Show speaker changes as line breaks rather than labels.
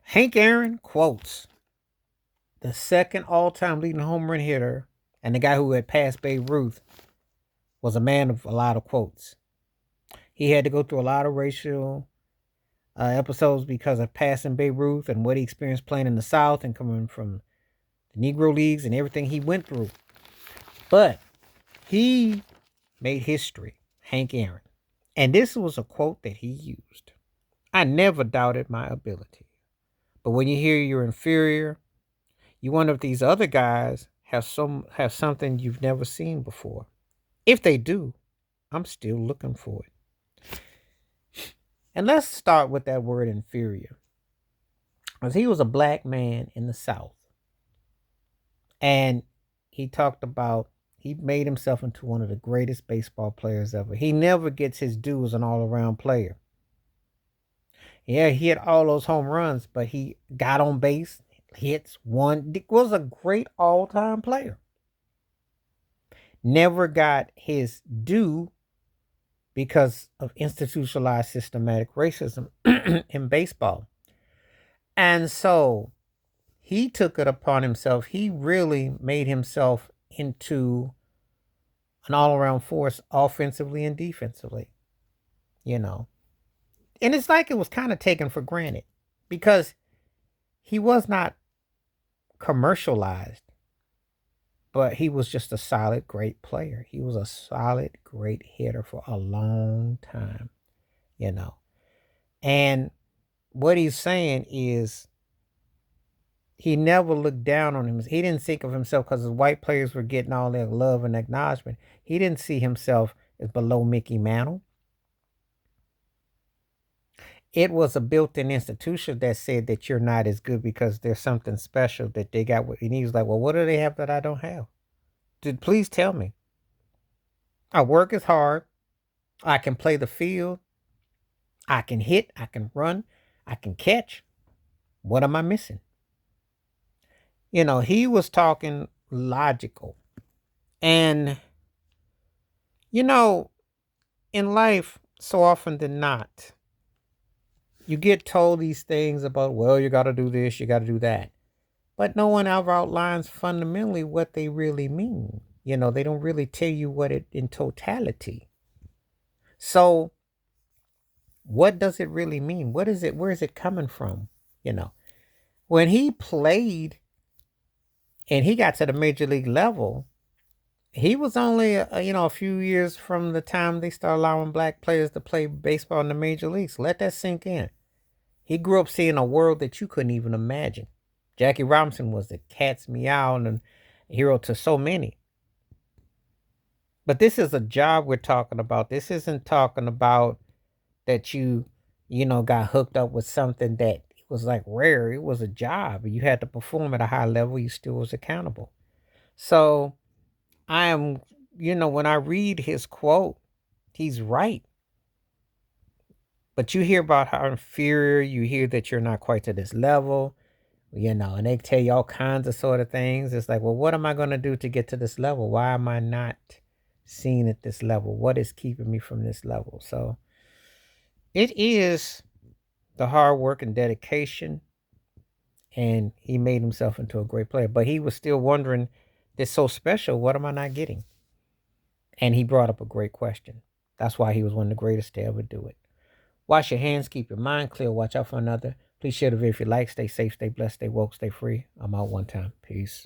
Hank Aaron quotes the second all-time leading home run hitter and the guy who had passed Babe Ruth was a man of a lot of quotes. He had to go through a lot of racial episodes because of passing Babe Ruth and what he experienced playing in the South and coming from the Negro Leagues and everything he went through. But he made history, Hank Aaron. And this was a quote that he used. I never doubted my ability. But when you hear you're inferior, you wonder if these other guys have something you've never seen before. If they do, I'm still looking for it. And let's start with that word inferior. Because he was a black man in the South. And he talked about he made himself into one of the greatest baseball players ever. He never gets his due as an all around player. Yeah, he had all those home runs, but he got on base, hits, won, was a great all time player. Never got his due because of institutionalized systematic racism in baseball. And so he took it upon himself. He really made himself into an all around force offensively and defensively, you know. And it's like it was kind of taken for granted because he was not commercialized, but he was just a solid, great player. He was a solid, great hitter for a long time, you know. And what he's saying is he never looked down on him. He didn't think of himself because the white players were getting all their love and acknowledgement. He didn't see himself as below Mickey Mantle. It was a built-in institution that said that you're not as good because there's something special that they got. And he was like, well, what do they have that I don't have? Please tell me. I work as hard. I can play the field. I can hit. I can run. I can catch. What am I missing? You know, he was talking logical. And, you know, in life, so often than not, you get told these things about, well, you got to do this, you got to do that. But no one ever outlines fundamentally what they really mean. You know, they don't really tell you what it in totality. So, what does it really mean? What is it? Where is it coming from? You know, when he played and he got to the major league level, he was only a few years from the time they started allowing black players to play baseball in the major leagues. Let that sink in. He grew up seeing a world that you couldn't even imagine. Jackie Robinson was the cat's meow and hero to so many. But this is a job we're talking about. This isn't talking about that you got hooked up with something that was like rare. It was a job. You had to perform at a high level. You still was accountable. So I am, when I read his quote, he's right. But you hear about how inferior, you hear that you're not quite to this level, and they tell you all kinds of sort of things. It's like, well, what am I going to do to get to this level? Why am I not seen at this level? What is keeping me from this level? So it is the hard work and dedication, and he made himself into a great player. But he was still wondering, this so special, what am I not getting? And he brought up a great question. That's why he was one of the greatest to ever do it. Wash your hands, keep your mind clear, watch out for another. Please share the video if you like. Stay safe, stay blessed, stay woke, stay free. I'm out one time. Peace.